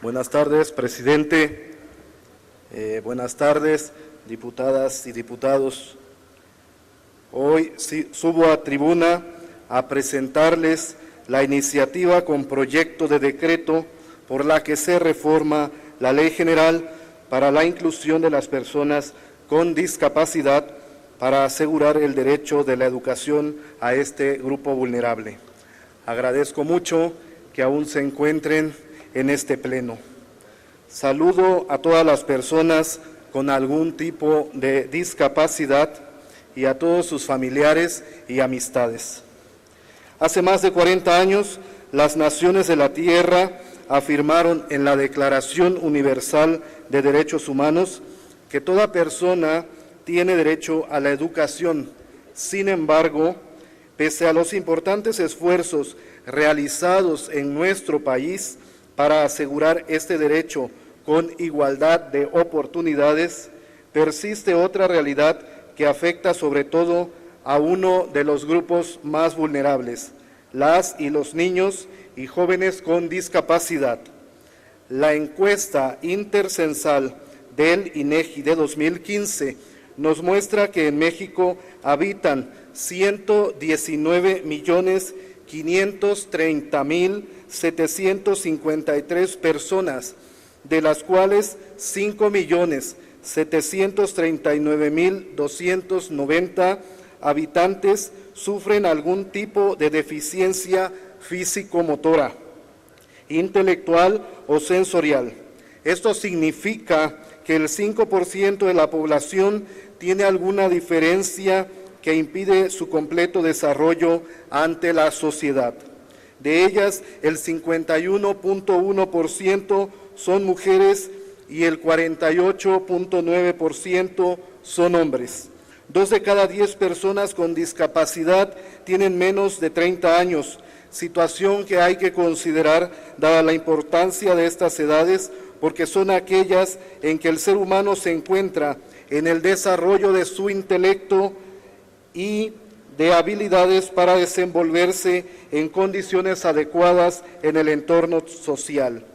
Buenas tardes, presidente. Buenas tardes, diputadas y diputados. Hoy subo a tribuna a presentarles la iniciativa con proyecto de decreto por la que se reforma la Ley General para la inclusión de las personas con discapacidad para asegurar el derecho de la educación a este grupo vulnerable. Agradezco mucho que aún se encuentren en este pleno. Saludo a todas las personas con algún tipo de discapacidad y a todos sus familiares y amistades. Hace más de 40 años, las naciones de la Tierra afirmaron en la Declaración Universal de Derechos Humanos que toda persona tiene derecho a la educación. Sin embargo, pese a los importantes esfuerzos realizados en nuestro país para asegurar este derecho con igualdad de oportunidades, persiste otra realidad que afecta sobre todo a uno de los grupos más vulnerables, las y los niños y jóvenes con discapacidad. La encuesta intercensal del INEGI de 2015 nos muestra que en México habitan 119.530.753 personas, de las cuales 5.739.290 habitantes sufren algún tipo de deficiencia físico-motora, intelectual o sensorial. Esto significa que el 5% de la población tiene alguna diferencia que impide su completo desarrollo ante la sociedad. De ellas, el 51.1% son mujeres y el 48.9% son hombres. 2 de cada 10 personas con discapacidad tienen menos de 30 años, situación que hay que considerar dada la importancia de estas edades, porque son aquellas en que el ser humano se encuentra en el desarrollo de su intelecto y de habilidades para desenvolverse en condiciones adecuadas en el entorno social.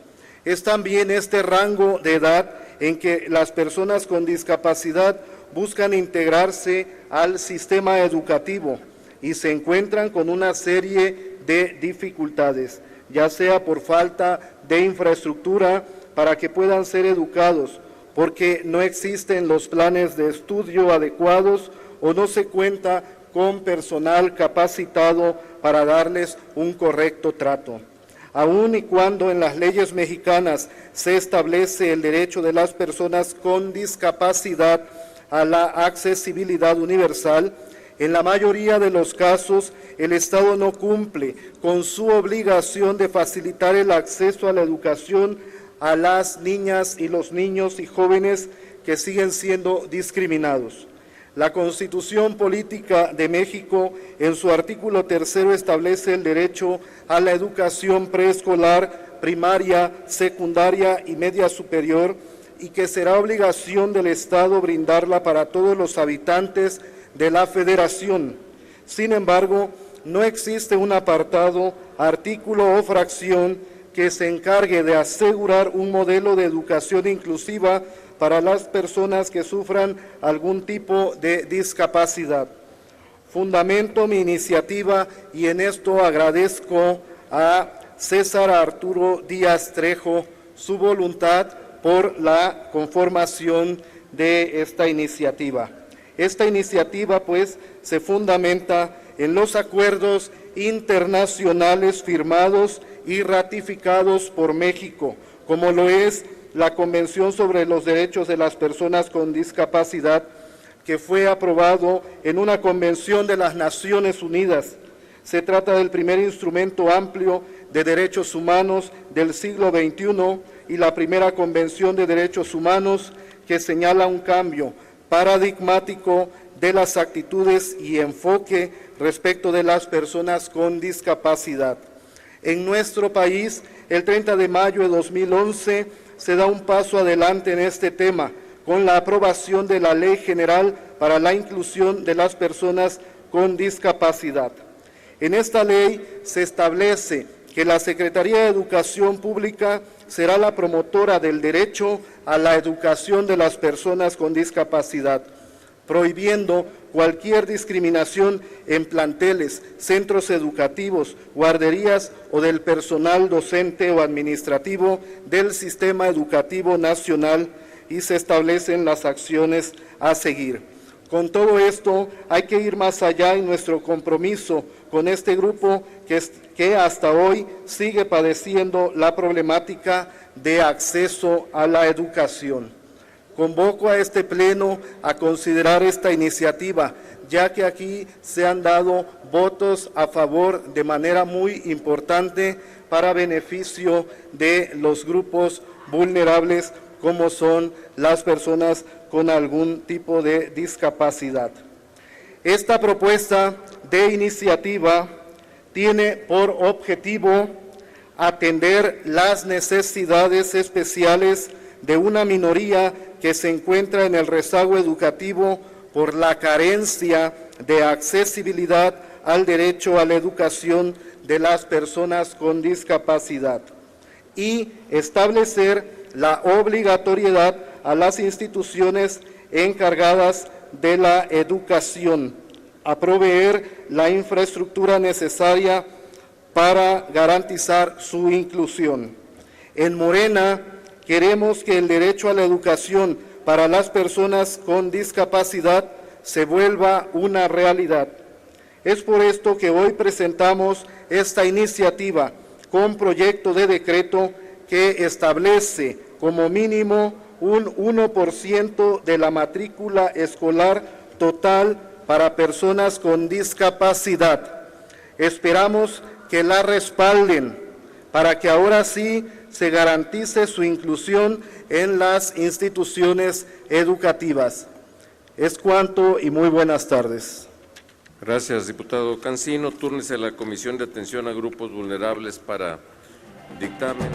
Es también este rango de edad en que las personas con discapacidad buscan integrarse al sistema educativo y se encuentran con una serie de dificultades, ya sea por falta de infraestructura para que puedan ser educados, porque no existen los planes de estudio adecuados o no se cuenta con personal capacitado para darles un correcto trato. Aun y cuando en las leyes mexicanas se establece el derecho de las personas con discapacidad a la accesibilidad universal, en la mayoría de los casos el Estado no cumple con su obligación de facilitar el acceso a la educación a las niñas y los niños y jóvenes que siguen siendo discriminados. La Constitución Política de México, en su artículo 3, establece el derecho a la educación preescolar, primaria, secundaria y media superior, y que será obligación del Estado brindarla para todos los habitantes de la Federación. Sin embargo, no existe un apartado, artículo o fracción que se encargue de asegurar un modelo de educación inclusiva para las personas que sufran algún tipo de discapacidad. Fundamento mi iniciativa y en esto agradezco a César Arturo Díaz Trejo su voluntad por la conformación de esta iniciativa. Esta iniciativa, pues, se fundamenta en los acuerdos internacionales firmados y ratificados por México, como lo es la Convención sobre los Derechos de las Personas con Discapacidad, que fue aprobado en una convención de las Naciones Unidas. Se trata del primer instrumento amplio de derechos humanos del siglo XXI y la primera convención de derechos humanos que señala un cambio paradigmático de las actitudes y enfoque respecto de las personas con discapacidad. En nuestro país, el 30 de mayo de 2011, se da un paso adelante en este tema, con la aprobación de la Ley General para la Inclusión de las Personas con Discapacidad. En esta ley se establece que la Secretaría de Educación Pública será la promotora del derecho a la educación de las personas con discapacidad, prohibiendo cualquier discriminación en planteles, centros educativos, guarderías o del personal docente o administrativo del Sistema Educativo Nacional, y se establecen las acciones a seguir. Con todo esto hay que ir más allá en nuestro compromiso con este grupo que hasta hoy sigue padeciendo la problemática de acceso a la educación. Convoco a este Pleno a considerar esta iniciativa, ya que aquí se han dado votos a favor de manera muy importante para beneficio de los grupos vulnerables, como son las personas con algún tipo de discapacidad. Esta propuesta de iniciativa tiene por objetivo atender las necesidades especiales de una minoría que se encuentra en el rezago educativo por la carencia de accesibilidad al derecho a la educación de las personas con discapacidad, y establecer la obligatoriedad a las instituciones encargadas de la educación a proveer la infraestructura necesaria para garantizar su inclusión. En Morena queremos que el derecho a la educación para las personas con discapacidad se vuelva una realidad. Es por esto que hoy presentamos esta iniciativa con proyecto de decreto que establece como mínimo un 1% de la matrícula escolar total para personas con discapacidad. Esperamos que la respalden para que ahora sí se garantice su inclusión en las instituciones educativas. Es cuanto y muy buenas tardes. Gracias, diputado Cancino. Túrnese a la Comisión de Atención a Grupos Vulnerables para dictamen.